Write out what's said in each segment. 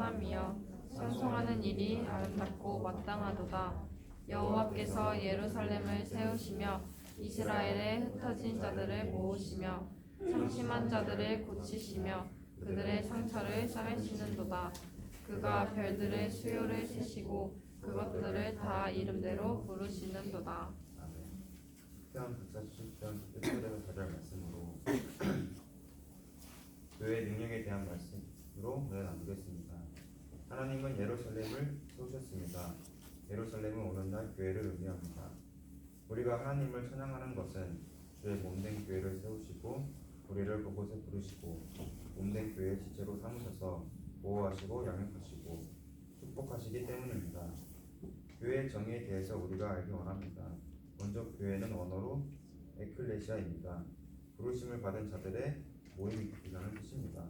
사람이여 찬송하는 일이 아름답고 마땅하도다. 여호와께서 예루살렘을 세우시며 이스라엘의 흩어진 자들을 모으시며 상심한 자들을 고치시며 그들의 상처를 싸매시는도다. 그가 별들의 수요를 세시고 그것들을 다 이름대로 부르시는도다. 특별한 불사 70편 1절에서 4절 말씀으로 교회의 능력에 대한 말씀으로 오늘 나누겠습니다. 하나님은 예루살렘을 세우셨습니다. 예루살렘은 오늘날 교회를 의미합니다. 우리가 하나님을 찬양하는 것은 주의 몸된 교회를 세우시고 우리를 그곳에 부르시고 몸된 교회의 지체로 삼으셔서 보호하시고 양육하시고 축복하시기 때문입니다. 교회의 정의에 대해서 우리가 알기 원합니다. 먼저 교회는 원어로 에클레시아입니다. 부르심을 받은 자들의 모임이라는 뜻입니다.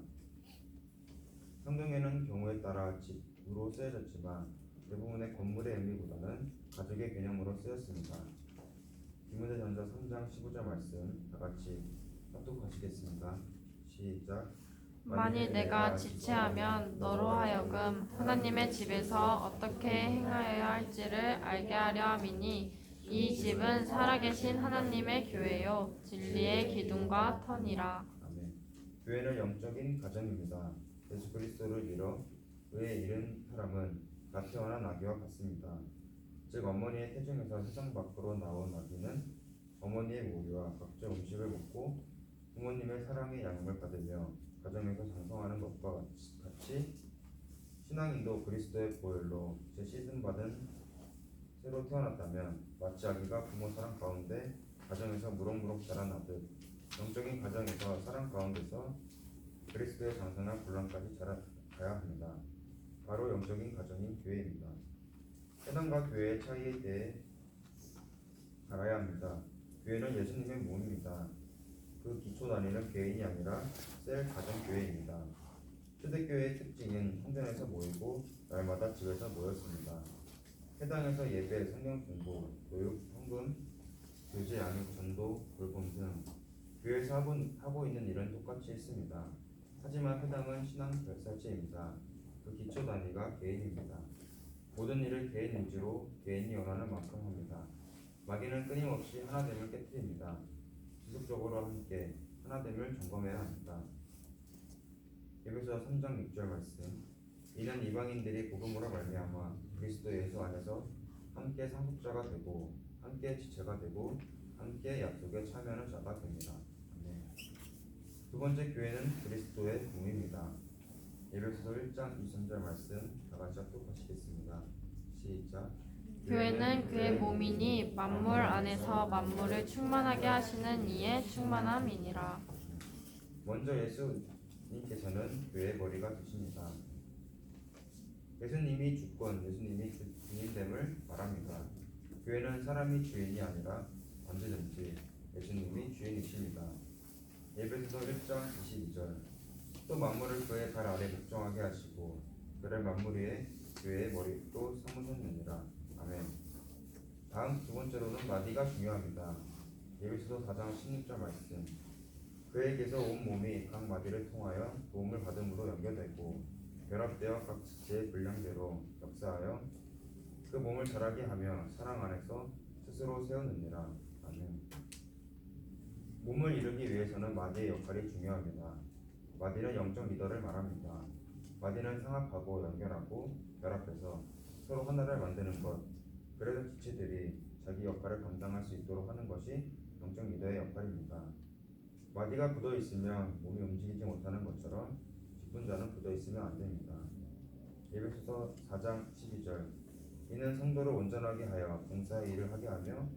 성경에는 경우에 따라 집으로 쓰여졌지만 대부분의 건물의 의미보다는 가족의 개념으로 쓰였습니다. 디모데전서 3장 15절 말씀 다같이 합독하시겠습니다. 시작. 만일 내가 지체하면 너로 하여금 하나님의 집에서 어떻게 행하여야 할지를 알게 하려 함이니 이 집은 살아계신 하나님의 교회요 진리의 기둥과 터니라. 아멘. 교회는 영적인 가정입니다. 예수 그리스도를 믿어 의에 이른 사람은 갓 태어난 아기와 같습니다. 즉 어머니의 태중에서 세상 밖으로 나온 아기는 어머니의 모유와 각종 음식을 먹고 부모님의 사랑의 양육을 받으며 가정에서 장성하는 것과 같이 신앙인도 그리스도의 보혈로 재씻음 받은 새로 태어났다면 마치 아기가 부모 사랑 가운데 가정에서 무럭무럭 자라나듯 영적인 가정에서 사랑 가운데서 그리스도의 장성한 분란까지 자라가야 합니다. 바로 영적인 가정인 교회입니다. 세상과 교회의 차이에 대해 알아야 합니다. 교회는 예수님의 몸입니다. 그 기초 단위는 개인이 아니라 셀 가정교회입니다. 초대교회의 특징은 성전에서 모이고 날마다 집에서 모였습니다. 해당에서 예배, 성경 공부, 교육, 헌금, 교제, 양육, 전도, 돌봄 등 교회에서 하고 있는 일은 똑같이 있습니다. 하지만 해당은 신앙 별살체입니다. 그 기초 단위가 개인입니다. 모든 일을 개인 의지로 개인이 원하는 만큼 합니다. 마귀는 끊임없이 하나됨을 깨뜨립니다. 지속적으로 함께 하나됨을 점검해야 합니다. 에베소 3장 6절 말씀. 이는 이방인들이 복음으로 말미암아 그리스도 예수 안에서 함께 상속자가 되고 함께 지체가 되고 함께 약속에 참여하는 자가 됩니다. 네. 두 번째 교회는 그리스도의 몸입니다. 에베소서 1장 23절 말씀 다같이 합독하시겠습니다. 시작. 교회는 그의 몸이니 만물 안에서 만물을 충만하게 하시는 이의 충만함이니라. 먼저 예수님께서는 교회의 머리가 되십니다. 예수님이 주권, 예수님이 주인됨을 말합니다. 교회는 사람이 주인이 아니라 언제든지 예수님이 주인이십니다. 에베소서 1장 22절. 또 만물을 그의 발 아래 복종하게 하시고 그를 만물 위에 교회의 머리로 삼으셨느니라. 아멘. 다음 두 번째로는 마디가 중요합니다. 에베소서 4장 16절 말씀. 그에게서 온 몸이 각 마디를 통하여 도움을 받음으로 연결되고 결합되어 각 지체의 분량대로 역사하여 그 몸을 자라게 하며 사랑 안에서 스스로 세우느니라. 아멘. 몸을 이루기 위해서는 마디의 역할이 중요합니다. 마디는 영적 리더를 말합니다. 마디는 상합하고 연결하고 결합해서 서로 하나를 만드는 것. 그래서 지체들이 자기 역할을 감당할 수 있도록 하는 것이 영적 리더의 역할입니다. 마디가 굳어 있으면 몸이 움직이지 못하는 것처럼 직분자는 굳어 있으면 안 됩니다. 에베소서 4장 12절. 이는 성도를 온전하게 하여 봉사의 일을 하게 하며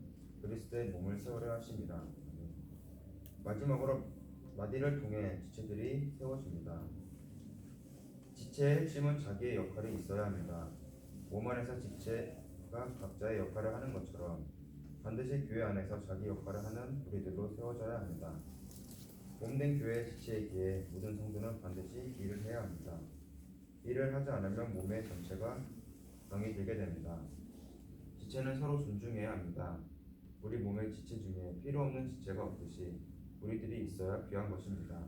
그리스도의 몸을 세우려 하심이라. 마지막으로 마디를 통해 지체들이 세워집니다. 지체의 핵심은 자기의 역할이 있어야 합니다. 몸 안에서 지체가 각자의 역할을 하는 것처럼 반드시 교회 안에서 자기 역할을 하는 우리들로 세워져야 합니다. 몸된 교회의 지체이기에 모든 성도는 반드시 일을 해야 합니다. 일을 하지 않으면 몸의 전체가 병이 들게 됩니다. 지체는 서로 존중해야 합니다. 우리 몸의 지체 중에 필요 없는 지체가 없듯이 우리들이 있어야 귀한 것입니다.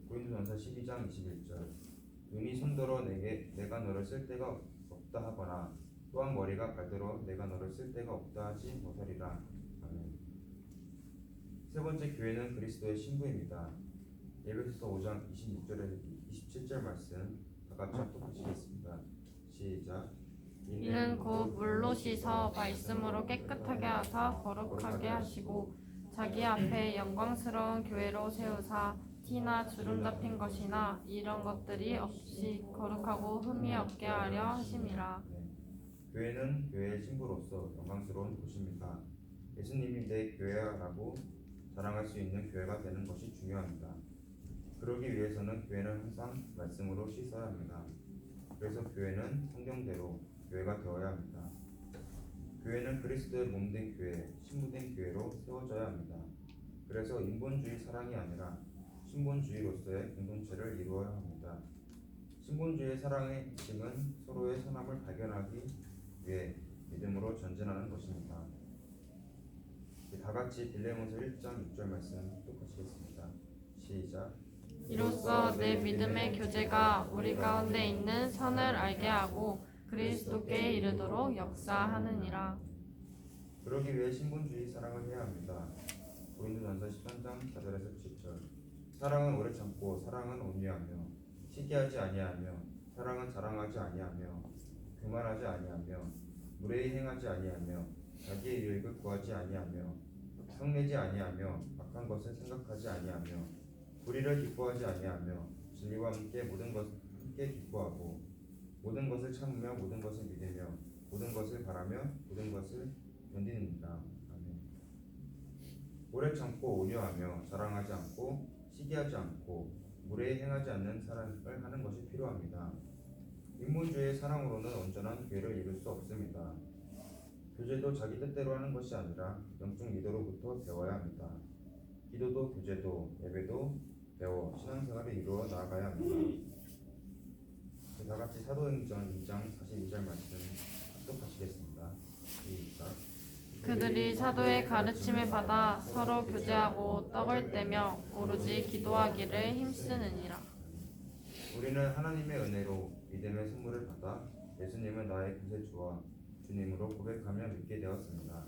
고린도전서 12장 21절. 눈이 손들어 내가 너를 쓸 데가 없다 하거나 또한 머리가 발들어 내가 너를 쓸 데가 없다 하지 못하리라. 아멘. 세 번째 교회는 그리스도의 신부입니다. 에베소서 5장 26절에서 27절 말씀 다 같이 합독하시겠습니다. 시작. 이는 곧 물로 씻어 말씀으로 깨끗하게 하사 거룩하게 하시고 자기 앞에 영광스러운 교회로 세우사 티나 주름 잡힌 것이나 이런 것들이 없이 거룩하고 흠이 없게 하려 하심이라. 네. 교회는 교회의 신부로서 영광스러운 곳입니다. 예수님이 내 교회라고 자랑할 수 있는 교회가 되는 것이 중요합니다. 그러기 위해서는 교회는 항상 말씀으로 씻어야 합니다. 그래서 교회는 성경대로 교회가 되어야 합니다. 교회는 그리스도의 몸된 교회, 신부된 교회로 세워져야 합니다. 그래서 인본주의 사랑이 아니라 신본주의로서의 공동체를 이루어야 합니다. 신본주의 사랑의 핵심은 서로의 선함을 발견하기 위해 믿음으로 전진하는 것입니다. 다 같이 빌레몬서 1장 6절 말씀 합독하시겠습니다. 시작. 이로써 내 믿음의 교제가 우리 가운데 있는 선을 알게 하고 그리스도께 이르도록 역사하느니라. 그러기 위해 신본주의 사랑을 해야 합니다. 고린도전서 13장 4절에서 10절. 사랑은 오래 참고 사랑은 온유하며 시기하지 아니하며 사랑은 자랑하지 아니하며 교만하지 아니하며 무례히 행하지 아니하며 자기의 유익을 구하지 아니하며 성내지 아니하며 악한 것을 생각하지 아니하며 불의를 기뻐하지 아니하며 진리와 함께 모든 것을 함께 기뻐하고 모든 것을 참으며 모든 것을 믿으며 모든 것을 바라며 모든 것을 견디느니라. 아멘. 오래 참고 온유하며 자랑하지 않고 시기하지 않고 무례히 행하지 않는 사랑을 하는 것이 필요합니다. 인본주의의 사랑으로는 온전한 교회를 이룰 수 없습니다. 교제도 자기 뜻대로 하는 것이 아니라 영적 리더로부터 배워야 합니다. 기도도 교제도 예배도 배워 신앙생활을 이루어 나아가야 합니다. 다 같이 사도행전 2장 42절 말씀 합독하시겠습니다. 시작. 그들이 사도의 가르침을 받아 서로 교제하고 떡을 떼며 오로지 기도하기를 힘쓰느니라. 우리는 하나님의 은혜로 믿음의 선물을 받아 예수님은 나의 구세주와 주님으로 고백하며 믿게 되었습니다.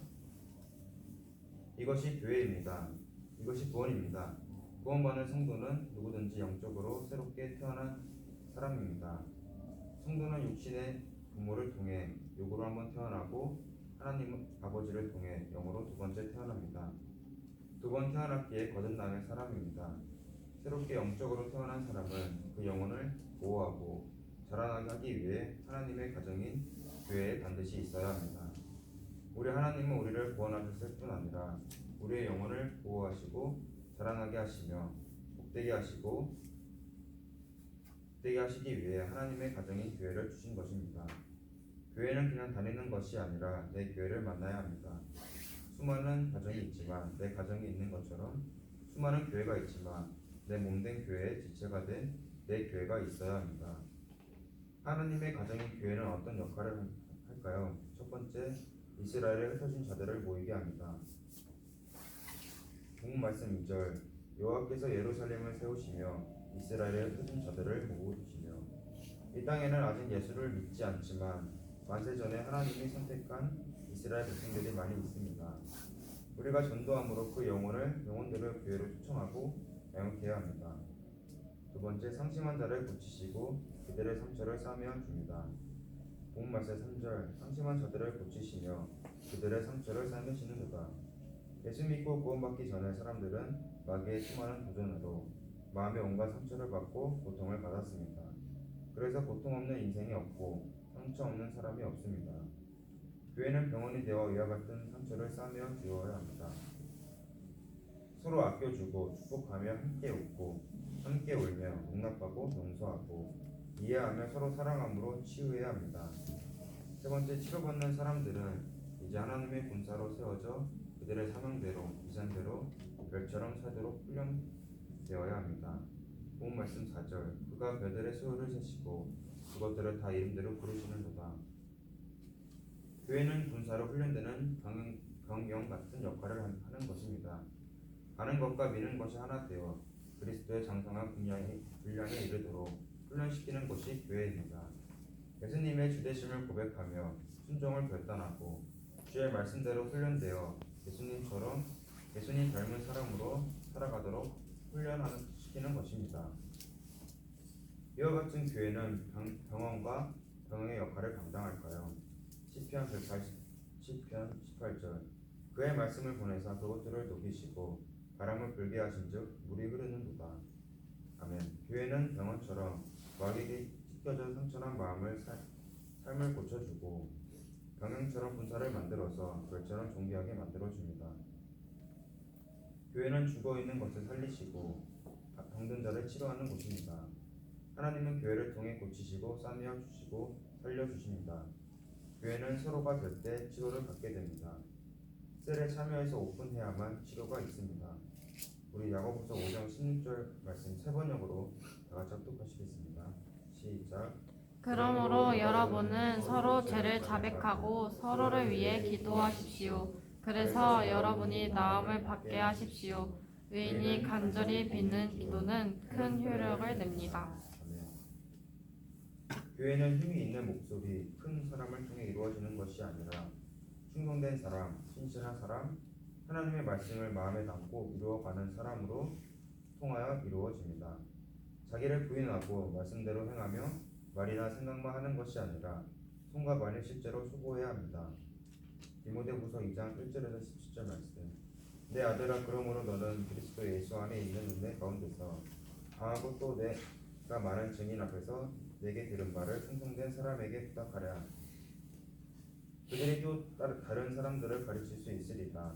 이것이 교회입니다. 이것이 구원입니다. 구원받는 성도는 누구든지 영적으로 새롭게 태어난 사람입니다. 성도는 육신의 부모를 통해 육으로 한번 태어나고 하나님 아버지를 통해 영으로 두 번째 태어납니다. 두 번 태어났기에 거듭남의 사람입니다. 새롭게 영적으로 태어난 사람은 그 영혼을 보호하고 자라나게 하기 위해 하나님의 가정인 교회에 반드시 있어야 합니다. 우리 하나님은 우리를 구원하셨을 뿐 아니라 우리의 영혼을 보호하시고 자라나게 하시며 복되게 하시기 위해 하나님의 가정인 교회를 주신 것입니다. 교회는 그냥 다니는 것이 아니라 내 교회를 만나야 합니다. 수많은 가정이 있지만 내 가정이 있는 것처럼 수많은 교회가 있지만 내 몸된 교회의 지체가 된 내 교회가 있어야 합니다. 하나님의 가정인 교회는 어떤 역할을 할까요? 첫 번째, 이스라엘의 흩어진 자들을 모이게 합니다. 본문 말씀 2절, 여호와께서 예루살렘을 세우시며 이스라엘의 흩어진 자들을 모으시며. 이 땅에는 아직 예수를 믿지 않지만 만세전에 하나님이 선택한 이스라엘 백성들이 많이 있습니다. 우리가 전도함으로 그 영혼들을 교회로 초청하고 양육해야 합니다. 두 번째, 상심한 자를 고치시고 그들의 상처를 싸매어 줍니다. 본문 말씀 3절, 상심한 자들을 고치시며 그들의 상처를 싸매시는도다. 예수 믿고 구원받기 전에 사람들은 마귀의 수많은 도전으로 마음의 온갖 상처를 받고 고통을 받았습니다. 그래서 고통 없는 인생이 없고 상처 없는 사람이 없습니다. 교회는 병원이 되어 이와 같은 상처를 싸매어 주어야 합니다. 서로 아껴주고 축복하며 함께 웃고 함께 울며 용납하고 용서하고 이해하며 서로 사랑함으로 치유해야 합니다. 세 번째, 치료받는 사람들은 이제 하나님의 군사로 세워져 그들의 사명대로 비전대로 별처럼 살도록 훈련되어야 합니다. 본 말씀 4절, 그가 별들의 수요를 세시고 그것들을 다 이름대로 부르시는도다. 교회는 군사로 훈련되는 강령 같은 역할을 하는 것입니다. 아는 것과 믿는 것이 하나 되어 그리스도의 장성한 분량에 이르도록 훈련시키는 곳이 교회입니다. 예수님의 주되심을 고백하며 순종을 결단하고 주의 말씀대로 훈련되어 예수님 닮은 사람으로 살아가도록 훈련시키는 것입니다. 이와 같은 교회는 병원과 병영의 역할을 감당할까요? 시편 18절 그의 말씀을 보내사 그것들을 녹이시고 바람을 불게 하신즉 물이 흐르는도다. 아멘. 교회는 병원처럼 마귀에게 찢겨져 상처난 삶을 고쳐주고 병영처럼 분사를 만들어서 별처럼 존귀하게 만들어줍니다. 교회는 죽어있는 것을 살리시고 병든 자를 치료하는 곳입니다. 하나님은 교회를 통해 고치시고 싸매어 주시고 살려주십니다. 교회는 서로가 될 때 치료를 받게 됩니다. 셀에 참여해서 오픈해야만 치료가 있습니다. 우리 야고보서 5장 16절 말씀 세 번역으로 다 같이 합독하시겠습니다. 시작. 그러므로 여러분은 서로 죄를 자백하고 서로를 위해 기도하십시오. 그래서 여러분이 나음을 받게 하십시오. 의인이 간절히 빚는 기도는 큰 효력을 냅니다. 아멘. 교회는 힘이 있는 목소리, 큰 사람을 통해 이루어지는 것이 아니라 충성된 사람, 신실한 사람, 하나님의 말씀을 마음에 담고 이루어가는 사람으로 통하여 이루어집니다. 자기를 부인하고 말씀대로 행하며 말이나 생각만 하는 것이 아니라 손과 발을 실제로 수고해야 합니다. 디모데후서 2장 1절에서 17절 말씀. 내 아들아, 그러므로 너는 그리스도 예수 안에 있는 은혜 가운데서 강하고 또 내가 많은 증인 앞에서 내게 들은 말을 충성된 사람에게 부탁하랴. 그들이 또 다른 사람들을 가르칠 수 있으리라.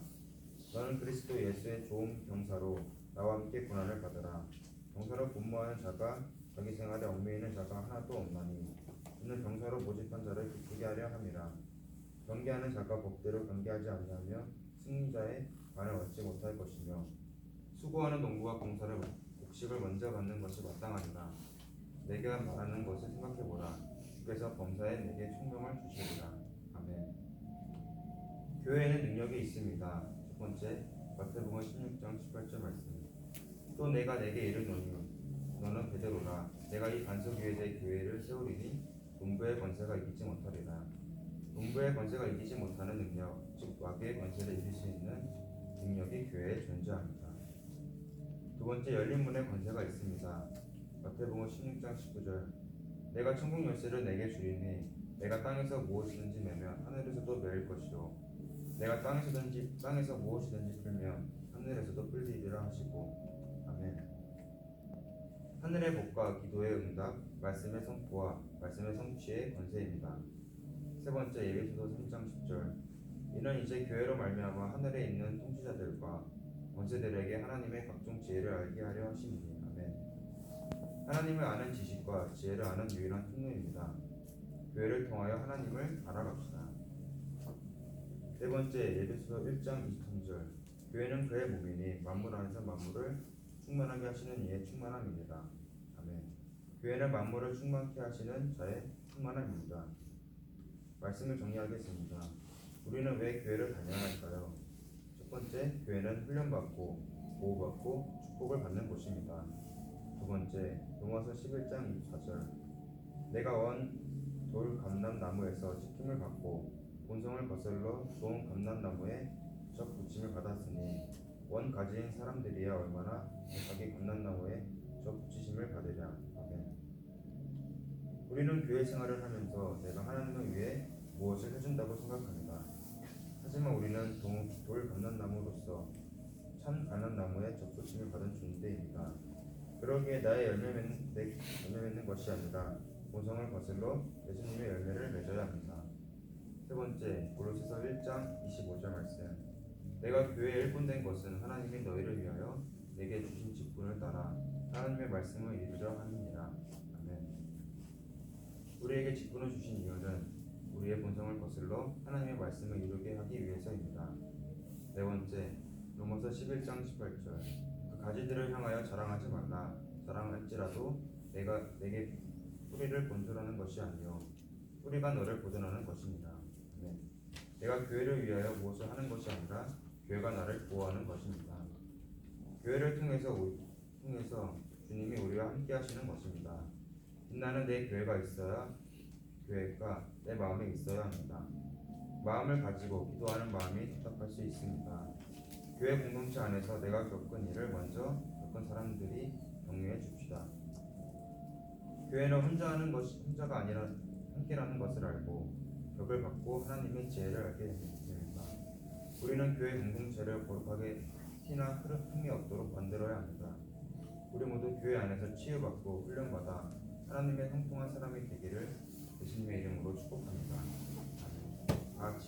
너는 그리스도 예수의 좋은 병사로 나와 함께 고난을 받으라. 병사로 근무하는 자가 자기 생활에 얽매이는 자가 하나도 없나니 이는 병사로 모집한 자를 기쁘게 하려 함이라. 경계하는 자가 법대로 경계하지 아니하며 승리자의 반을 얻지 못할 것이며 수고하는 농부가 공사를 곡식을 먼저 받는 것이 마땅하니라. 내가 말하는 것을 생각해보라. 주께서 범사에 내게 총명을 주시리라. 아멘. 교회에는 능력이 있습니다. 첫 번째, 마태복음 16장 18절 말씀. 또 내가 내게 이르노니 너는 베드로라. 내가 이 반석 위에 내 교회를 세우리니 농부의 권세가 이기지 못하리라. 농부의 권세가 이기지 못하는 능력, 즉 마귀의 권세를 이길 수 있는 능력이 교회에 존재합니다. 두 번째, 열린 문의 권세가 있습니다. 마태복음 16장 19절. 내가 천국 열쇠를 내게 주리니 내가 땅에서 무엇이든지 매면 하늘에서도 매일 것이요 내가 땅에서 무엇이든지 풀면 하늘에서도 풀리리라 하시고. 아멘. 하늘의 복과 기도의 응답, 말씀의 선포와 말씀의 성취의 권세입니다. 세 번째, 예배소서 3장 10절. 이는 이제 교회로 말미암아 하늘에 있는 통치자들과 권세들에게 하나님의 각종 지혜를 알게 하려 하심이니. 아멘. 하나님을 아는 지식과 지혜를 아는 유일한 통로입니다. 교회를 통하여 하나님을 알아갑시다. 네 번째, 예배소서 1장 23절. 교회는 그의 몸이니 만물 안에서 만물을 충만하게 하시는 이의 충만함입니다. 아멘. 교회는 만물을 충만케 하시는 자의 충만함입니다. 말씀을 정리하겠습니다. 우리는 왜 교회를 다녀야 할까요? 첫 번째, 교회는 훈련받고 보호받고 축복을 받는 곳입니다. 두 번째, 로마서 11장 24절. 내가 원 돌 감람나무에서 지킴을 받고 본성을 거슬러 좋은 감람나무에 적 붙임을 받았으니 원 가지인 사람들이야 얼마나 자기 감람나무에 적 붙이심을 받으랴. 아멘. 우리는 교회 생활을 하면서 내가 하나님을 위해 무엇을 해준다고 생각합니다. 하지만 우리는 돌 감람나무로서 참 감람나무에 적 붙임을 받은 존재입니다. 그러기에 나의 열매 맺는 것이 아니라 본성을 거슬러 예수님의 열매를 맺어야 합니다. 세 번째, 골로새서 1장 25절 말씀. 내가 교회에 일꾼된 것은 하나님이 너희를 위하여 내게 주신 직분을 따라 하나님의 말씀을 이루려 함이니라. 아멘. 우리에게 직분을 주신 이유는 우리의 본성을 거슬러 하나님의 말씀을 이루게 하기 위해서입니다. 네 번째, 로마서 11장 18절. 그 가지들을 향하여 자랑하지 말라. 자랑할지라도 내게 뿌리를 본술하는 것이 아니요 뿌리가 너를 보존하는 것입니다. 아멘. 내가 교회를 위하여 무엇을 하는 것이 아니라 교회가 나를 보호하는 것입니다. 교회를 통해서 주님이 우리와 함께 하시는 것입니다. 빛나는 내 교회가 내 마음에 있어야 합니다. 마음을 가지고 기도하는 마음이 답답할 수 있습니다. 교회 공동체 안에서 내가 겪은 일을 먼저 겪은 사람들이 격려해 줍시다. 교회는 혼자가 아니라 함께라는 것을 알고 벽을 받고 하나님의 지혜를 알게 됩니다. 우리는 교회 공동체를 거룩하게 티나 흠이 없도록 만들어야 합니다. 우리 모두 교회 안에서 치유받고 훈련받아 하나님의 형통한 사람이 되기를 예수님의 이름으로 축복합니다. 아멘. 다 같이